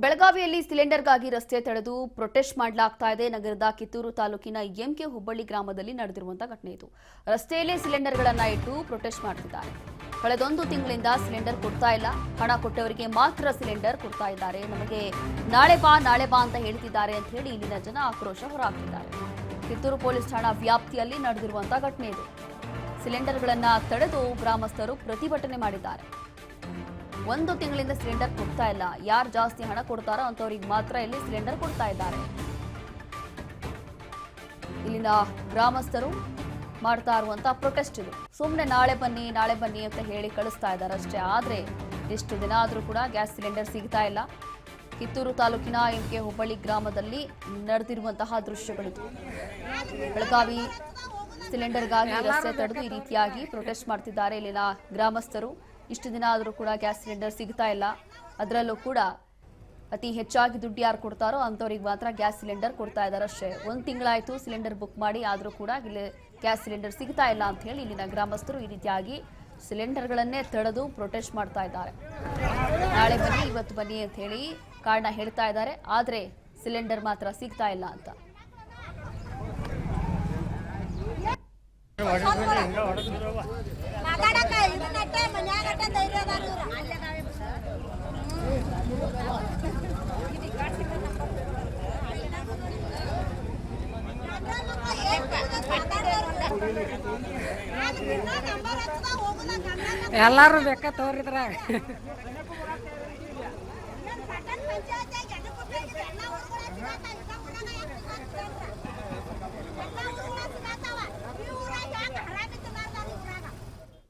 ಬೆಳಗಾವಿಯಲ್ಲಿ ಸಿಲಿಂಡರ್ಗಾಗಿ ರಸ್ತೆ ತಡೆದು ಪ್ರೊಟೆಸ್ಟ್ ಮಾಡಲಾಗ್ತಾ ಇದೆ. ನಗರದ ಕಿತ್ತೂರು ತಾಲೂಕಿನ ಎಂಕೆ ಹುಬ್ಬಳ್ಳಿ ಗ್ರಾಮದಲ್ಲಿ ನಡೆದಿರುವಂತಹ ಘಟನೆ ಇದು. ರಸ್ತೆಯಲ್ಲೇ ಸಿಲಿಂಡರ್ಗಳನ್ನು ಇಟ್ಟು ಪ್ರೊಟೆಸ್ಟ್ ಮಾಡ್ತಿದ್ದಾರೆ. ಕಳೆದೊಂದು ತಿಂಗಳಿಂದ ಸಿಲಿಂಡರ್ ಕೊಡ್ತಾ ಇಲ್ಲ. ಹಣ ಕೊಟ್ಟವರಿಗೆ ಮಾತ್ರ ಸಿಲಿಂಡರ್ ಕೊಡ್ತಾ ಇದ್ದಾರೆ. ನಮಗೆ ನಾಳೆ ಬಾ ಅಂತ ಹೇಳ್ತಿದ್ದಾರೆ ಅಂತ ಹೇಳಿ ಇಲ್ಲಿನ ಜನ ಆಕ್ರೋಶ ಹೊರಹಾಕ್ತಿದ್ದಾರೆ. ಕಿತ್ತೂರು ಪೊಲೀಸ್ ಠಾಣಾ ವ್ಯಾಪ್ತಿಯಲ್ಲಿ ನಡೆದಿರುವಂತಹ ಘಟನೆ ಇದು. ಸಿಲಿಂಡರ್ಗಳನ್ನು ತಡೆದು ಗ್ರಾಮಸ್ಥರು ಪ್ರತಿಭಟನೆ ಮಾಡಿದ್ದಾರೆ. ಒಂದು ತಿಂಗಳಿಂದ ಸಿಲಿಂಡರ್ ಕೊಡ್ತಾ ಇಲ್ಲ. ಯಾರು ಜಾಸ್ತಿ ಹಣ ಕೊಡ್ತಾರೋ ಅಂತವರಿಗೆ ಮಾತ್ರ ಇಲ್ಲಿ ಸಿಲಿಂಡರ್ ಕೊಡ್ತಾ ಇದ್ದಾರೆ. ಇಲ್ಲಿನ ಗ್ರಾಮಸ್ಥರು ಮಾಡ್ತಾ ಇರುವಂತಹ ಪ್ರೊಟೆಸ್ಟ್ ಇದು. ಸುಮ್ಮನೆ ನಾಳೆ ಬನ್ನಿ ಅಂತ ಹೇಳಿ ಕಳಿಸ್ತಾ ಇದ್ದಾರೆ ಅಷ್ಟೇ. ಆದ್ರೆ ಎಷ್ಟು ದಿನ ಆದ್ರೂ ಕೂಡ ಗ್ಯಾಸ್ ಸಿಲಿಂಡರ್ ಸಿಗ್ತಾ ಇಲ್ಲ. ಕಿತ್ತೂರು ತಾಲೂಕಿನ ಎಂಕೆ ಹುಬ್ಬಳ್ಳಿ ಗ್ರಾಮದಲ್ಲಿ ನಡೆದಿರುವಂತಹ ದೃಶ್ಯಗಳಿದು. ಬೆಳಗಾವಿ ಸಿಲಿಂಡರ್ಗಾಗಿ ರಸ್ತೆ ತಡೆದು ಈ ರೀತಿಯಾಗಿ ಪ್ರೊಟೆಸ್ಟ್ ಮಾಡ್ತಿದ್ದಾರೆ ಇಲ್ಲಿನ ಗ್ರಾಮಸ್ಥರು. ಇಷ್ಟು ದಿನ ಆದರೂ ಕೂಡ ಗ್ಯಾಸ್ ಸಿಲಿಂಡರ್ ಸಿಗ್ತಾ ಇಲ್ಲ. ಅದರಲ್ಲೂ ಕೂಡ ಅತಿ ಹೆಚ್ಚಾಗಿ ದುಡ್ಡು ಯಾರು ಕೊಡ್ತಾರೋ ಅಂಥವ್ರಿಗೆ ಮಾತ್ರ ಗ್ಯಾಸ್ ಸಿಲಿಂಡರ್ ಕೊಡ್ತಾ ಇದ್ದಾರೆ ಅಷ್ಟೇ. ಒಂದು ತಿಂಗಳಾಯಿತು ಸಿಲಿಂಡರ್ ಬುಕ್ ಮಾಡಿ, ಆದರೂ ಕೂಡ ಇಲ್ಲಿ ಗ್ಯಾಸ್ ಸಿಲಿಂಡರ್ ಸಿಗ್ತಾ ಇಲ್ಲ ಅಂತ ಹೇಳಿ ಇಲ್ಲಿನ ಗ್ರಾಮಸ್ಥರು ಈ ರೀತಿಯಾಗಿ ಸಿಲಿಂಡರ್ಗಳನ್ನೇ ತಡೆದು ಪ್ರೊಟೆಸ್ಟ್ ಮಾಡ್ತಾ ಇದ್ದಾರೆ. ನಾಳೆ ಬನ್ನಿ, ಇವತ್ತು ಬನ್ನಿ ಅಂತ ಹೇಳಿ ಕಾರಣ ಹೇಳ್ತಾ ಇದ್ದಾರೆ. ಆದರೆ ಸಿಲಿಂಡರ್ ಮಾತ್ರ ಸಿಗ್ತಾ ಇಲ್ಲ ಅಂತ. ಎಲ್ಲಾರು ಬೇಕಾ ತೋರಿದ್ರಾಗ